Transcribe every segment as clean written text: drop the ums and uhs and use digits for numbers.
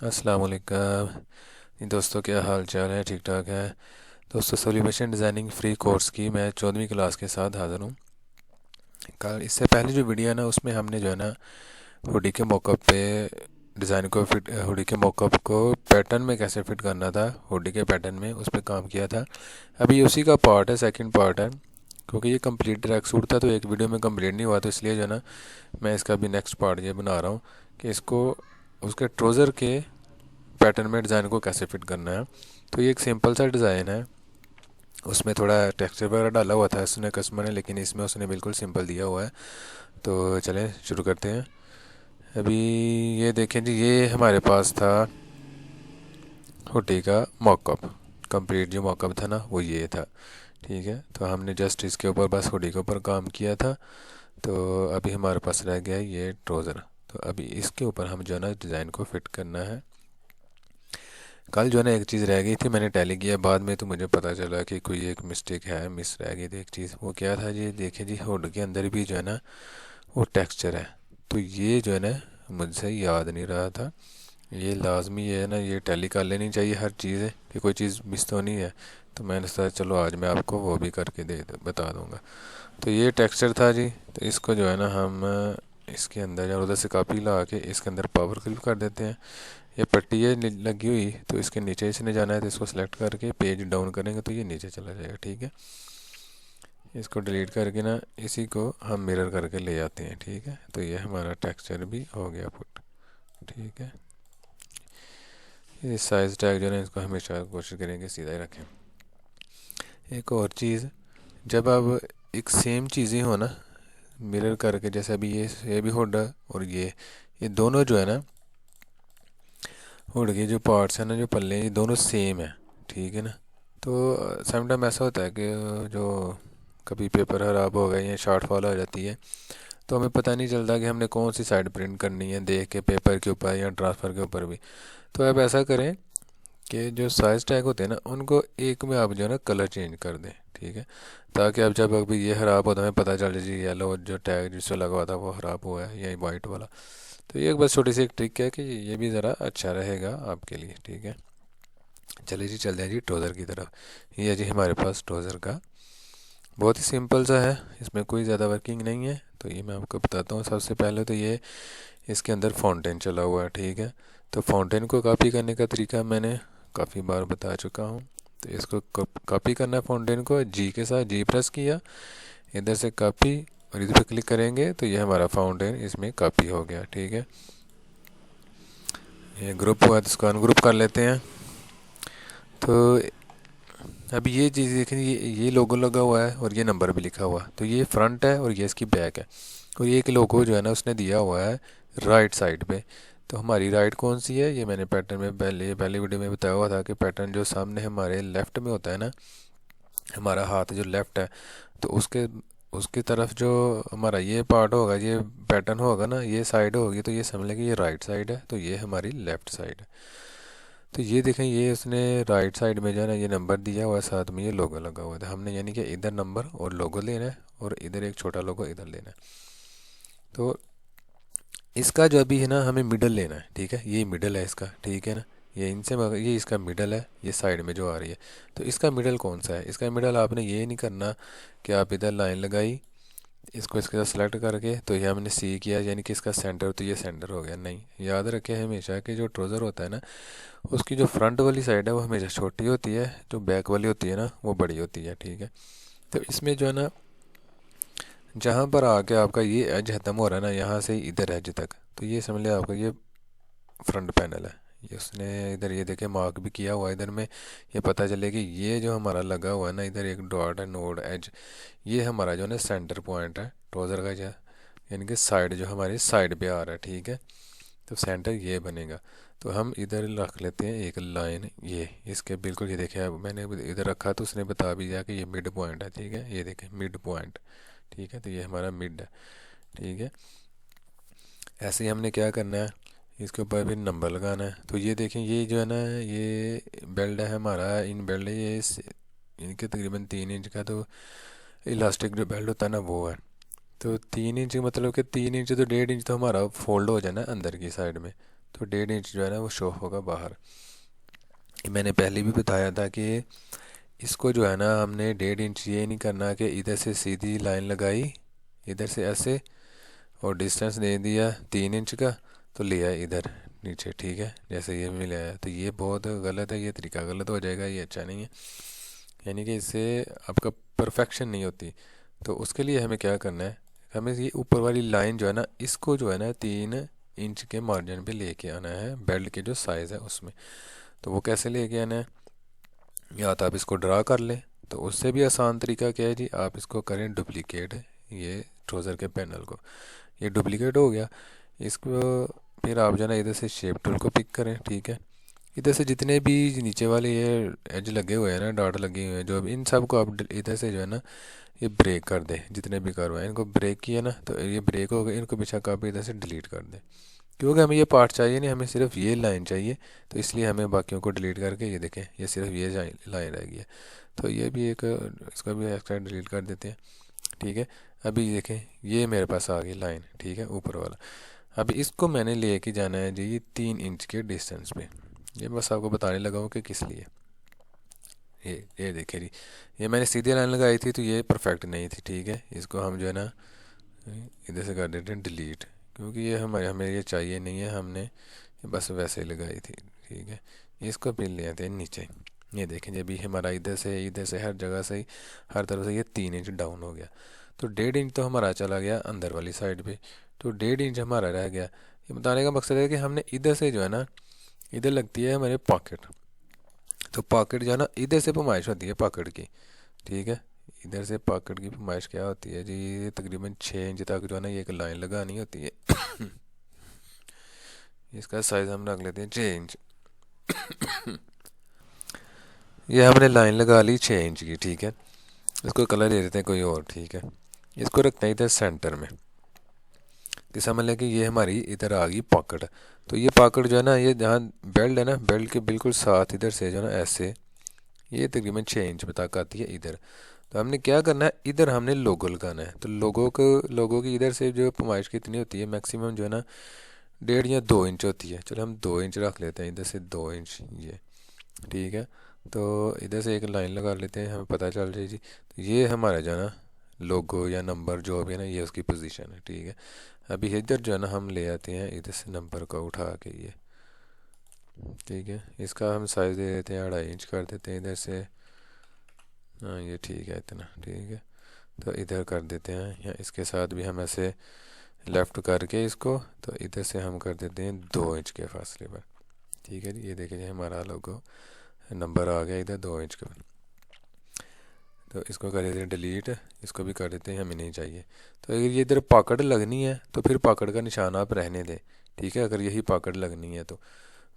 अस्सलाम वालेकुम दोस्तों, क्या हाल चाल है? ठीक ठाक है दोस्तों। सॉल्यूशन डिज़ाइनिंग फ्री कोर्स की मैं 14वीं क्लास के साथ हाज़िर हूँ। कल इससे पहले जो वीडियो है ना, उसमें हमने जो है ना हुडी के मॉकअप पे डिज़ाइन को फिट, हुडी के मॉकअप को पैटर्न में कैसे फिट करना था, हुडी के पैटर्न में, उस पर काम किया था। अभी उसी का पार्ट है, सेकंड पार्ट है। क्योंकि ये कंप्लीट ट्रैक सूट था तो एक वीडियो में कंप्लीट नहीं हुआ, तो इसलिए जो है ना मैं इसका भी नेक्स्ट पार्ट ये बना रहा हूँ कि इसको उसके ट्रोज़र के पैटर्न में डिज़ाइन को कैसे फिट करना है। तो ये एक सिंपल सा डिज़ाइन है, उसमें थोड़ा टेक्सचर वगैरह डाला हुआ था उसने कस्टमर ने, लेकिन इसमें उसने बिल्कुल सिंपल दिया हुआ है। तो चलें शुरू करते हैं। अभी ये देखें जी, ये हमारे पास था हुडी का मॉकअप। कंप्लीट जो मॉकअप था ना वो ये था। ठीक है, तो हमने जस्ट इसके ऊपर बस हुडी के ऊपर काम किया था। तो अभी हमारे पास रह गया ये ट्रोज़र। तो अभी इसके ऊपर हम जो है ना डिज़ाइन को फिट करना है। कल जो है ना एक चीज़ रह गई थी, मैंने टैली किया बाद में, तो मुझे पता चला कि कोई एक मिस्टेक है, मिस रह गई थी एक चीज़। वो क्या था जी, देखिए जी, हुड के अंदर भी जो है ना वो टेक्सचर है। तो ये जो है ना मुझसे याद नहीं रहा था। ये लाजमी है ना, ये टैली कर लेनी चाहिए हर चीज़ है कि कोई चीज़ मिस तो नहीं है। तो मैंने सोचा चलो आज मैं आपको वो भी करके बता दूंगा। तो ये टेक्सचर था जी। तो इसको जो है ना हम इसके अंदर या उधर से कापी ला के इसके अंदर पावर क्लिप कर देते हैं। ये पट्टी है लगी हुई, तो इसके नीचे इसने जाना है, तो इसको सेलेक्ट करके पेज डाउन करेंगे तो ये नीचे चला जाएगा। ठीक है, इसको डिलीट करके ना इसी को हम मिरर करके ले आते हैं। ठीक है, तो ये हमारा टेक्सचर भी हो गया पुट। ठीक है, ये साइज टैग जो है इसको हमेशा कोशिश करेंगे सीधा ही रखें। एक और चीज़, जब अब एक सेम चीज़ें हो ना मिरर करके, जैसे अभी ये भी हुड और ये दोनों जो है ना हुड के जो पार्ट्स हैं ना, जो पल्ले हैं, ये दोनों सेम है। ठीक है ना। तो समटाइम ऐसा होता है कि जो कभी पेपर ख़राब हो गया या शार्ट फॉल हो जाती है, तो हमें पता नहीं चलता कि हमने कौन सी साइड प्रिंट करनी है, देख के पेपर के ऊपर या ट्रांसफ़र के ऊपर भी। तो आप ऐसा करें कि जो साइज़ टैग होते हैं ना, उनको एक में आप जो है ना कलर चेंज कर दें। ठीक है, ताकि अब जब अभी ये ख़राब होता है हमें पता चल जाए जी येलो जो टैग जिससे लगा हुआ था वो ख़राब हुआ है, या वाइट वाला। तो ये एक बस छोटी सी एक ट्रिक है कि ये भी ज़रा अच्छा रहेगा आपके लिए। ठीक है, चलिए जी चलते हैं जी ट्रोज़र की तरफ। ये है जी हमारे पास ट्रोज़र का, बहुत ही सिंपल सा है, इसमें कोई ज़्यादा वर्किंग नहीं है। तो ये मैं आपको बताता हूँ। सबसे पहले तो ये इसके अंदर फाउंटेन चला हुआ है। ठीक है, तो फाउंटेन को कॉपी करने का तरीका मैंने काफ़ी बार बता चुका हूँ। तो इसको कॉपी करना है फाउंटेन को, जी के साथ जी प्रेस किया, इधर से कॉपी, और इधर पे क्लिक करेंगे तो ये हमारा फाउंटेन इसमें कॉपी हो गया। ठीक है, ये ग्रुप हुआ तो इसको अनग्रुप कर लेते हैं। तो अभी ये चीज़ देखें, ये लोगो लगा हुआ है और ये नंबर भी लिखा हुआ है, तो ये फ्रंट है और ये इसकी बैक है। और ये एक लोगो जो है ना उसने दिया हुआ है राइट साइड पे। तो हमारी राइट कौन सी है, ये मैंने पैटर्न में पहले वीडियो में बताया हुआ था कि पैटर्न जो सामने हमारे लेफ़्ट में होता है ना, हमारा हाथ जो लेफ़्ट है, तो उसके उसकी तरफ जो हमारा ये पार्ट होगा, ये पैटर्न होगा ना, ये साइड होगी, तो ये समझ लेंगे ये राइट साइड है, तो ये हमारी लेफ़्ट साइड है। तो ये देखें, ये उसने राइट साइड में जो है ना ये नंबर दिया हुआ है, साथ में ये लोगो लगा हुआ था। हमने यानी कि इधर नंबर और लोगो लेना है और इधर एक छोटा लोगो इधर लेना है। तो इसका जो अभी है ना हमें मिडल लेना है। ठीक है, ये मिडल है इसका। ठीक है ना, ये इनसे ये इसका मिडल है, ये साइड में जो आ रही है। तो इसका मिडल कौन सा है, इसका मिडल आपने ये नहीं करना कि आप इधर लाइन लगाई, इसको इसके साथ सेलेक्ट करके तो ये हमने सी किया यानी कि इसका सेंटर, तो ये सेंटर हो गया। नहीं, याद रखें हमेशा कि जो ट्रोज़र होता है ना, उसकी जो फ्रंट वाली साइड है वो हमेशा छोटी होती है, जो बैक वाली होती है ना वो बड़ी होती है। ठीक है, तो इसमें जो है ना जहाँ पर आके आपका ये एज ख़त्म हो रहा है ना, यहाँ से इधर एज तक, तो ये समझ लिया आपका ये फ्रंट पैनल है। ये उसने इधर ये देखे मार्क भी किया हुआ है इधर में, ये पता चले कि ये जो हमारा लगा हुआ है ना, इधर एक डॉट है नोड एज, ये हमारा जो है ना सेंटर पॉइंट है ट्रोज़र का, जो यानी कि साइड जो हमारी साइड पे आ रहा है। ठीक है, तो सेंटर ये बनेगा। तो हम इधर रख लेते हैं एक लाइन, ये इसके बिल्कुल, ये देखें अब मैंने इधर रखा तो उसने बता भी दिया कि ये मिड पॉइंट है। ठीक है, ये देखें मिड पॉइंट। ठीक है, तो ये हमारा मिड है। ठीक है, ऐसे ही हमने क्या करना है, इसके ऊपर भी नंबर लगाना है। तो ये देखें, ये जो है ना ये बेल्ट है हमारा, इन बेल्ट है ये इनके तकरीबन 3 इंच का, तो इलास्टिक जो बेल्ट होता है ना वो है। तो 3 इंच मतलब कि 3 इंच तो 1.5 इंच तो हमारा फोल्ड हो जाना अंदर की साइड में। तो 1.5 इंच जो है ना वो शो होगा बाहर। मैंने पहले भी बताया था कि इसको जो है ना हमने 1.5 इंच ये नहीं करना कि इधर से सीधी लाइन लगाई इधर से ऐसे और डिस्टेंस दे दिया 3 इंच का, तो लिया इधर नीचे, ठीक है, जैसे ये मिला है। तो ये बहुत गलत है, ये तरीका गलत हो जाएगा, ये अच्छा नहीं है। यानी कि इससे आपका परफेक्शन नहीं होती। तो उसके लिए हमें क्या करना है, हमें ये ऊपर वाली लाइन जो है ना इसको जो है ना 3 इंच के मार्जिन पे लेके आना है बेल्ट के जो साइज़ है उसमें। तो वो कैसे लेके आना है, या तो आप इसको ड्रा कर लें, तो उससे भी आसान तरीका क्या है जी, आप इसको करें डुप्लीकेट ये ट्राउज़र के पैनल को। ये डुप्लीकेट हो गया, इसको फिर आप जो है ना इधर से शेप टूल को पिक करें, ठीक है। इधर से जितने भी नीचे वाले ये एज लगे हुए हैं ना, डाट लगे हुए हैं जो, इन सब को आप इधर से जो है ना ये ब्रेक कर दें। जितने भी कर्व हैं इनको ब्रेक किया ना, तो ये ब्रेक हो गए, इनको पीछे आप इधर से डिलीट कर दें, क्योंकि हमें ये पार्ट चाहिए नहीं, हमें सिर्फ ये लाइन चाहिए। तो इसलिए हमें बाकियों को डिलीट करके ये देखें ये सिर्फ ये लाइन रह गई है। तो ये भी एक, इसका भी एक्स्ट्रा डिलीट कर देते हैं, ठीक है। अभी देखें ये मेरे पास आ गई लाइन, ठीक है, ऊपर वाला। अभी इसको मैंने लेके जाना है जी ये 3 इंच के डिस्टेंस पे। ये बस आपको बताने लगा हूँ कि किस लिए। ये देखिए जी, ये मैंने सीधी लाइन लगाई थी तो ये परफेक्ट नहीं थी, ठीक है। इसको हम जो है ना इधर से कर देते हैं डिलीट, क्योंकि ये हमें ये चाहिए नहीं है, हमने ये बस वैसे ही लगाई थी, ठीक है। इसको फिर ले आते हैं नीचे। ये देखें जब ये हमारा इधर से हर जगह से ही हर तरफ से ये 3 इंच डाउन हो गया। तो 1.5 इंच तो हमारा चला गया अंदर वाली साइड पे, तो 1.5 इंच हमारा रह गया। ये बताने का मकसद है कि हमने इधर से जो है ना, इधर लगती है हमारे पॉकेट। तो पॉकेट जो है ना इधर से पैमाइश होती है पॉकेट की, ठीक है। इधर से पॉकेट की पैमाइश क्या होती है जी, ये तकरीबन 6 इंच तक जो है ना ये एक लाइन लगानी होती है। इसका साइज़ हम रख लेते हैं 6 इंच। ये हमने लाइन लगा ली 6 इंच की, ठीक है। इसको कलर दे देते हैं कोई और, ठीक है। इसको रखते हैं इधर सेंटर में, कि समझ लें कि ये हमारी इधर आ गई पॉकेट। तो ये पॉकेट जो है ना ये जहाँ बेल्ट है ना, बेल्ट के बिल्कुल साथ इधर से जो है ना ऐसे ये तकरीबन 6 इंच तक आती है इधर। तो हमने क्या करना है, इधर हमने लोगो लगाना है। तो लोगो की इधर से जो पैमाइश कितनी होती है मैक्सिमम जो है ना 1.5 या 2 इंच होती है। चलो हम 2 इंच रख लेते हैं, इधर से 2 इंच ये, ठीक है। तो इधर से एक लाइन लगा लेते हैं, हमें पता चल जाएगी। तो ये हमारा जो है ना लोगो या नंबर जो भी है ना ये उसकी पोजीशन है, ठीक है। अभी इधर जो है ना हम ले आते हैं इधर से नंबर को उठा के ये, ठीक है। इसका हम साइज़ दे देते हैं 2.5 इंच कर देते हैं इधर से। हाँ ये ठीक है, इतना ठीक है। तो इधर कर देते हैं, या इसके साथ भी हम ऐसे लेफ़्ट करके इसको, तो इधर से हम कर देते हैं 2 इंच के फासले पर, ठीक है जी। ये देखिए हमारा लोगो नंबर आ गया इधर 2 इंच का। तो इसको कर देते हैं डिलीट, इसको भी कर देते हैं, हमें नहीं चाहिए। तो अगर ये इधर पॉकेट लगनी है तो फिर पॉकेट का निशान आप रहने दें, ठीक है। अगर यही पॉकेट लगनी है तो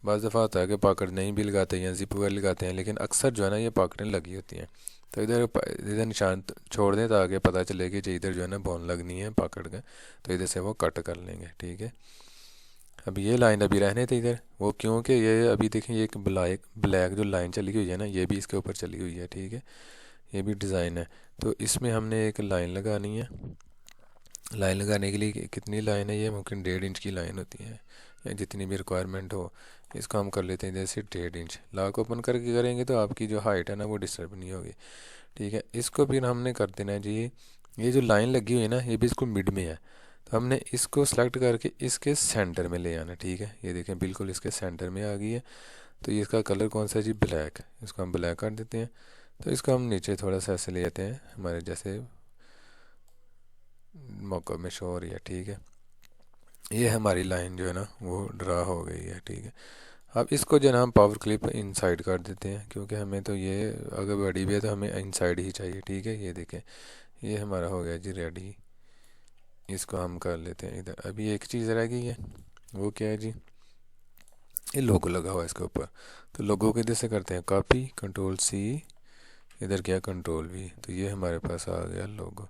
बज़ दफ़ा होता है कि पॉकेट नहीं भी लगाते हैं या जिप वगैरह लगाते हैं, लेकिन अक्सर जो है ना ये पॉकेटें लगी होती हैं। तो इधर इधर निशान छोड़ दें ताकि पता चले कि इधर जो है ना बोन लगनी है पॉकेट का, तो इधर से वो कट कर लेंगे, ठीक है। अब ये लाइन अभी रहने थे इधर, वो क्योंकि ये अभी देखें ये एक ब्लैक ब्लैक जो लाइन चली हुई है ना ये भी इसके ऊपर चली हुई है, ठीक है। ये भी डिज़ाइन है। तो इसमें हमने एक लाइन लगानी है। लाइन लगाने के लिए कितनी लाइन है, ये मुमकिन 1.5 इंच की लाइन होती है या जितनी भी रिक्वायरमेंट हो। इसको हम कर लेते हैं जैसे 1.5 इंच। लॉक ओपन करके करेंगे तो आपकी जो हाइट है ना वो डिस्टर्ब नहीं होगी, ठीक है। इसको फिर हमने कर देना है जी, ये जो लाइन लगी हुई है ना ये बिल्कुल मिड में है। तो हमने इसको सेलेक्ट करके इसके सेंटर में ले आना, ठीक है। ये देखें बिल्कुल इसके सेंटर में आ गई है। तो ये इसका कलर कौन सा है जी, ब्लैक। इसको हम ब्लैक कर देते हैं। तो इसको हम नीचे थोड़ा सा ऐसे ले जाते हैं हमारे जैसे मौका में शो हो रही है, ठीक है। ये हमारी लाइन जो है ना वो ड्रा हो गई है, ठीक है। अब इसको जो है ना हम पावर क्लिप इनसाइड कर देते हैं, क्योंकि हमें तो ये अगर बड़ी भी है तो हमें इनसाइड ही चाहिए, ठीक है। ये देखें ये हमारा हो गया जी रेडी। इसको हम कर लेते हैं इधर। अभी एक चीज़ रह गई है, वो क्या है जी, ये लोगो लगा हुआ है इसके ऊपर। तो लोगो को इधर से करते हैं कॉपी, कंट्रोल C, इधर क्या कंट्रोल V। तो ये हमारे पास आ गया लोगो।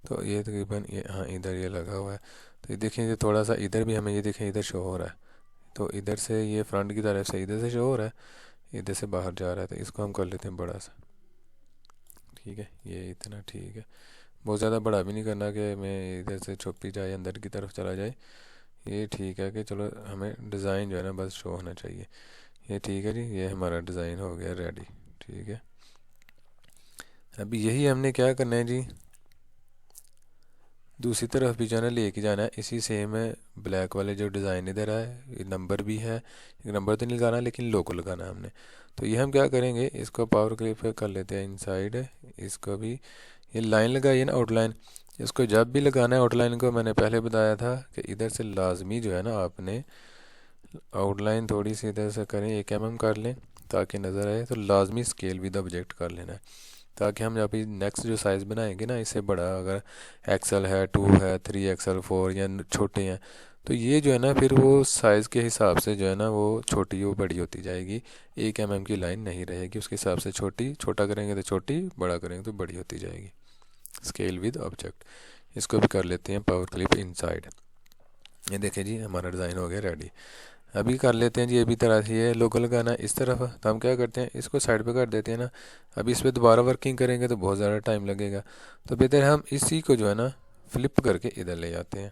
तो ये तकरीबन ये, हाँ इधर ये लगा हुआ है। तो ये देखें ये थोड़ा सा इधर भी हमें ये देखें इधर शो हो रहा है। तो इधर से ये फ्रंट की तरफ से इधर से शो हो रहा है, इधर से बाहर जा रहा है। तो इसको हम कर लेते हैं बड़ा सा, ठीक है। ये इतना ठीक है, बहुत ज़्यादा बड़ा भी नहीं करना कि मैं इधर से छुप ही जाए अंदर की तरफ चला जाए। ये ठीक है कि चलो हमें डिज़ाइन जो है ना बस शो होना चाहिए। ये ठीक है जी, ये हमारा डिज़ाइन हो गया रेडी। ठीक है, अभी यही हमने क्या करना है जी, दूसरी तरफ भी जो है ना लेके जाना है। इसी सेम ब्लैक वाले जो डिज़ाइन इधर है, ये नंबर भी है, एक नंबर तो नहीं लगाना लेकिन लोगो लगाना है हमने। तो ये हम क्या करेंगे, इसको पावर क्लिप पे कर लेते हैं इनसाइड। इसको भी ये लाइन लगाई है ना आउटलाइन, इसको जब भी लगाना है आउटलाइन को, मैंने पहले बताया था कि इधर से लाजमी जो है ना आपने आउटलाइन थोड़ी सी इधर से करें, 1 mm कर लें ताकि नज़र आए। तो लाजमी स्केल विद ऑब्जेक्ट कर लेना है, ताकि हम जब नेक्स्ट जो साइज़ बनाएंगे ना, इससे बड़ा अगर एक्सल है, 2 है, 3XL, 4 या छोटे हैं, तो ये जो है ना फिर वो साइज़ के हिसाब से जो है ना वो छोटी वो बड़ी होती जाएगी। 1 mm की लाइन नहीं रहेगी, उसके हिसाब से छोटी, छोटा करेंगे तो छोटी, बड़ा करेंगे तो बड़ी होती जाएगी। स्केल विद ऑब्जेक्ट, इसको भी कर लेते हैं पावर क्लिप इनसाइड। ये देखिए जी, हमारा डिज़ाइन हो गया रेडी। अभी कर लेते हैं जी, अभी तरह से ये लोगो लगाना है इस तरफ, तो हम क्या करते हैं, इसको साइड पे कर देते हैं ना। अभी इस पर दोबारा वर्किंग करेंगे तो बहुत ज़्यादा टाइम लगेगा, तो बेहतर हम इसी को जो है ना फ्लिप करके इधर ले जाते हैं।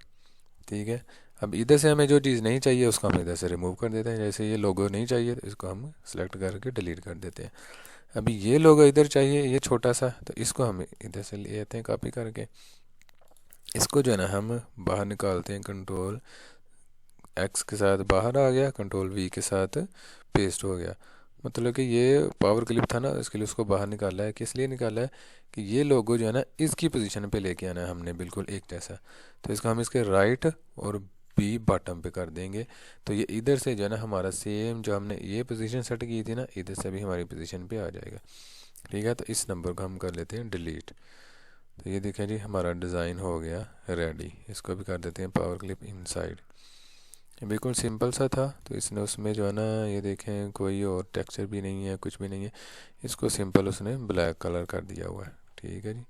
ठीक है, अब इधर से हमें जो चीज़ नहीं चाहिए उसको हम इधर से रिमूव कर देते हैं। जैसे ये लोगो नहीं चाहिए तो इसको हम सेलेक्ट करके डिलीट कर देते हैं। अभी ये लोगो इधर चाहिए, ये छोटा सा, तो इसको हम इधर से ले आते हैं कॉपी करके। इसको जो है ना हम बाहर निकालते हैं, कंट्रोल एक्स के साथ बाहर आ गया, कंट्रोल वी के साथ पेस्ट हो गया। मतलब कि ये पावर क्लिप था ना, इसके लिए उसको बाहर निकाला है। किस लिए निकाला है कि ये लोगो जो है ना इसकी पोजीशन पे लेके आना है हमने, बिल्कुल एक जैसा। तो इसको हम इसके राइट और बी बॉटम पे कर देंगे, तो ये इधर से जो है ना हमारा सेम जो हमने ये पोजीशन सेट की थी ना, इधर से भी हमारी पोजीशन पे आ जाएगा। ठीक है, तो इस नंबर को हम कर लेते हैं डिलीट। तो ये देखें जी, हमारा डिज़ाइन हो गया रेडी। इसको भी कर देते हैं पावर क्लिप इनसाइड। ये बिल्कुल सिंपल सा था, तो इसने उसमें जो है ना, ये देखें कोई और टेक्सचर भी नहीं है, कुछ भी नहीं है, इसको सिंपल उसने ब्लैक कलर कर दिया हुआ है। ठीक है जी,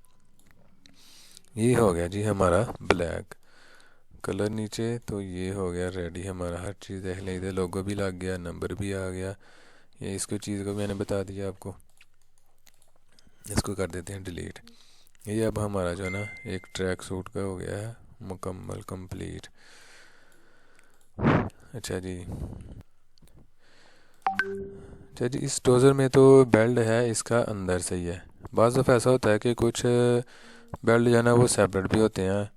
ये हो गया जी हमारा ब्लैक कलर नीचे। तो ये हो गया रेडी हमारा, हर चीज़ देख लें, इधर लोगो भी लग गया, नंबर भी आ गया, ये इसको चीज़ को मैंने बता दिया आपको। इसको कर देते हैं डिलीट। ये अब हमारा जो है ना एक ट्रैक सूट का हो गया है मुकम्मल कंप्लीट। अच्छा जी, अच्छा जी, इस ट्राउज़र में तो बेल्ट है इसका अंदर से ही है। बाज़ दफ़ा ऐसा होता है कि कुछ बेल्ट जो है ना वो सेपरेट भी होते हैं।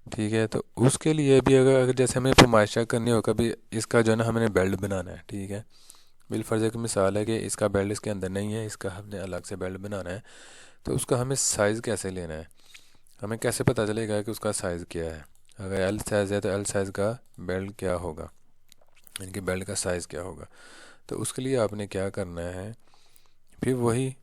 ठीक है, तो उसके लिए भी अगर जैसे हमें फरमाइश चेक करनी हो, कभी इसका जो है ना हमने बेल्ट बनाना है। ठीक है, बिलफर्ज एक मिसाल है कि इसका बेल्ट इसके अंदर नहीं है, इसका हमने अलग से बेल्ट बनाना है, तो उसका हमें साइज़ कैसे लेना है, हमें कैसे पता चलेगा कि उसका साइज़ क्या है। अगर एल साइज़ है तो एल साइज़ का बेल्ट क्या होगा, इनके बेल्ट का साइज़ क्या होगा। तो उसके लिए आपने क्या करना है, फिर वही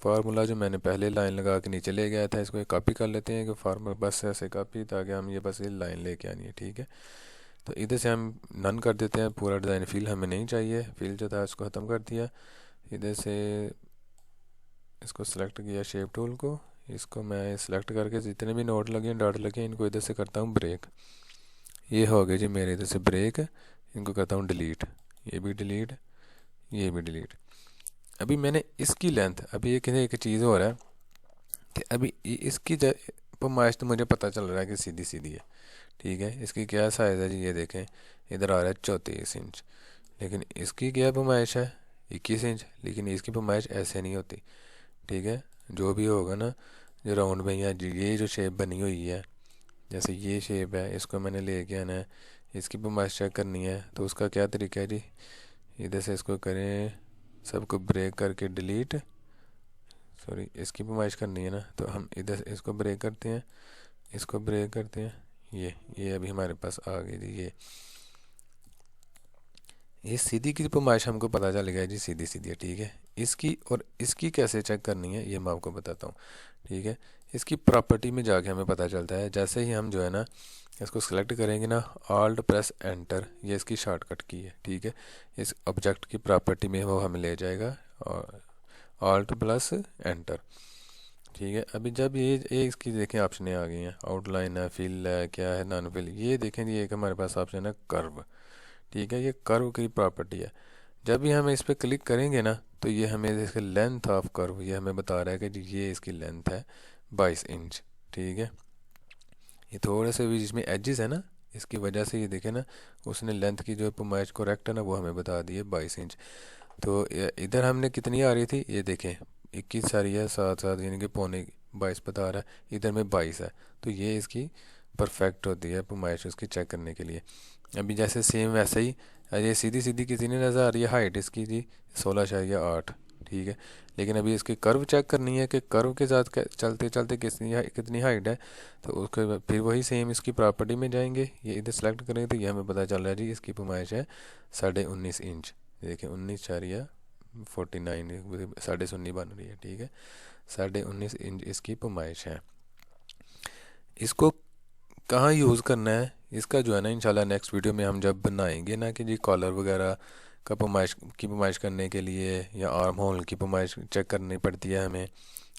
फार्मूला जो मैंने पहले लाइन लगा के नीचे ले गया था, इसको कॉपी कर लेते हैं कि फार्मूला बस ऐसे कॉपी, ताकि हम ये बस ये लाइन लेके आनी है। ठीक है, तो इधर से हम नन कर देते हैं, पूरा डिज़ाइन फील हमें नहीं चाहिए, फील जो था उसको ख़त्म कर दिया। इधर से इसको सेलेक्ट किया शेप टूल को, इसको मैं सेलेक्ट करके जितने भी नोट लगे डॉट लगे इनको इधर से करता हूँ ब्रेक। ये हो गया जी मेरे इधर से ब्रेक, इनको करता हूँ डिलीट, ये भी डिलीट, ये भी डिलीट। अभी मैंने इसकी लेंथ, अभी एक चीज़ हो रहा है कि अभी इसकी पैमाइश तो मुझे पता चल रहा है कि सीधी सीधी है। ठीक है, इसकी क्या साइज़ है जी, ये देखें इधर आ रहा है 34 इंच, लेकिन इसकी क्या पैमाइश है 21 इंच, लेकिन इसकी पैमाइश ऐसे नहीं होती। ठीक है, जो भी होगा ना, जो राउंड में या ये जो शेप बनी हुई है, जैसे ये शेप है, इसको मैंने ले के आना है, इसकी पैमाइश चेक करनी है, तो उसका क्या तरीका है जी, इधर से इसको करें, सबको ब्रेक करके डिलीट, सॉरी इसकी पैमाइश करनी है ना, तो हम इधर से इसको ब्रेक करते हैं, इसको ब्रेक करते हैं, ये अभी हमारे पास आ गई जी। ये सीधी की पैमाइश हमको पता चल गया जी, सीधी सीधी है। ठीक है, इसकी और इसकी कैसे चेक करनी है ये मैं आपको बताता हूँ। ठीक है, इसकी प्रॉपर्टी में जाके हमें पता चलता है, जैसे ही हम जो है ना इसको सेलेक्ट करेंगे ना, ऑल्ट प्रेस एंटर, ये इसकी शॉर्टकट की है। ठीक है, इस ऑब्जेक्ट की प्रॉपर्टी में वो हमें ले जाएगा, और ऑल्ट प्लस एंटर। ठीक है, अभी जब ये इसकी देखें ऑप्शन आ गई हैं, आउटलाइन है, फिल है, क्या है, नॉन फिल, ये देखें जी एक हमारे पास ऑप्शन है कर्व। ठीक है, ये कर्व की प्रॉपर्टी है। जब भी हम इस पर क्लिक करेंगे ना, तो ये हमें इसके लेंथ ऑफ कर्व ये हमें बता रहा है कि जी ये इसकी लेंथ है 22 इंच। ठीक है, ये थोड़े से भी जिसमें एजेस है ना, इसकी वजह से ये देखें ना, उसने लेंथ की जो पैमाइश करेक्ट है ना वो हमें बता दी है 22 इंच। तो इधर हमने कितनी आ रही थी, ये देखें 21 आ रही है, साथ साथ यानी कि पौने 22 बता रहा है, इधर में 22 है। तो ये इसकी परफेक्ट होती है पैमाइश उसकी चेक करने के लिए। अभी जैसे सेम वैसे ही ये सीधी सीधी कितनी नज़र आ रही है हाइट इसकी जी, 16.8, ठीक है। लेकिन अभी इसकी कर्व चेक करनी है कि कर्व के साथ चलते चलते कितनी हाइट है। तो उसके बाद फिर वही सेम इसकी प्रॉपर्टी में जाएंगे, ये इधर सेलेक्ट करेंगे तो ये हमें पता चल रहा है जी इसकी पैमाइश है 19.5 इंच। देखिए 19.49 19.5 बन रही है, ठीक है। 19.5 इंच इसकी पैमाइश है। इसको कहाँ यूज़ करना है इसका जो है ना, इंशाल्लाह नेक्स्ट वीडियो में हम जब बनाएंगे ना कि जी कॉलर वगैरह का पैमाइश करने के लिए, या आर्म होल की पैमाइश चेक करनी पड़ती है हमें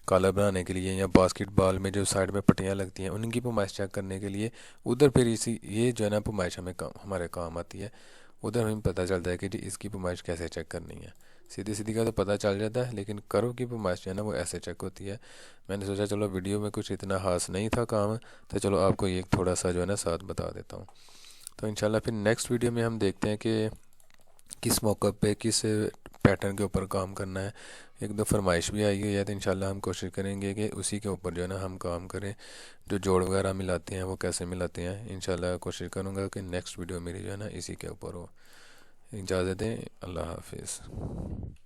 कॉलर बनाने के लिए, या बास्केटबॉल में जो साइड में पट्टियाँ लगती हैं उनकी पैमाइश चेक करने के लिए, उधर फिर इसी ये जो है ना पैमाइश हमारे काम आती है। उधर हमें पता चलता है कि जी इसकी पैमाइश कैसे चेक करनी है। सीधी सीधी का तो पता चल जाता है, लेकिन कर्व की पैमाइश जो है ना वो ऐसे चेक होती है। मैंने सोचा चलो वीडियो में कुछ इतना खास नहीं था काम, तो चलो आपको ये थोड़ा सा जो है ना साथ बता देता हूँ। तो इंशाल्लाह फिर नेक्स्ट वीडियो में हम देखते हैं कि किस मौके पे किस पैटर्न के ऊपर काम करना है। एक दो फरमाइश भी आई है तो इंशाल्लाह हम कोशिश करेंगे कि उसी के ऊपर जो है ना हम काम करें। जो जोड़ वगैरह मिलाते हैं वो कैसे मिलाते हैं, इंशाल्लाह कोशिश करूँगा कि नेक्स्ट वीडियो मेरी जो है ना इसी के ऊपर हो। इजाज़त दें, अल्लाह हाफिज़।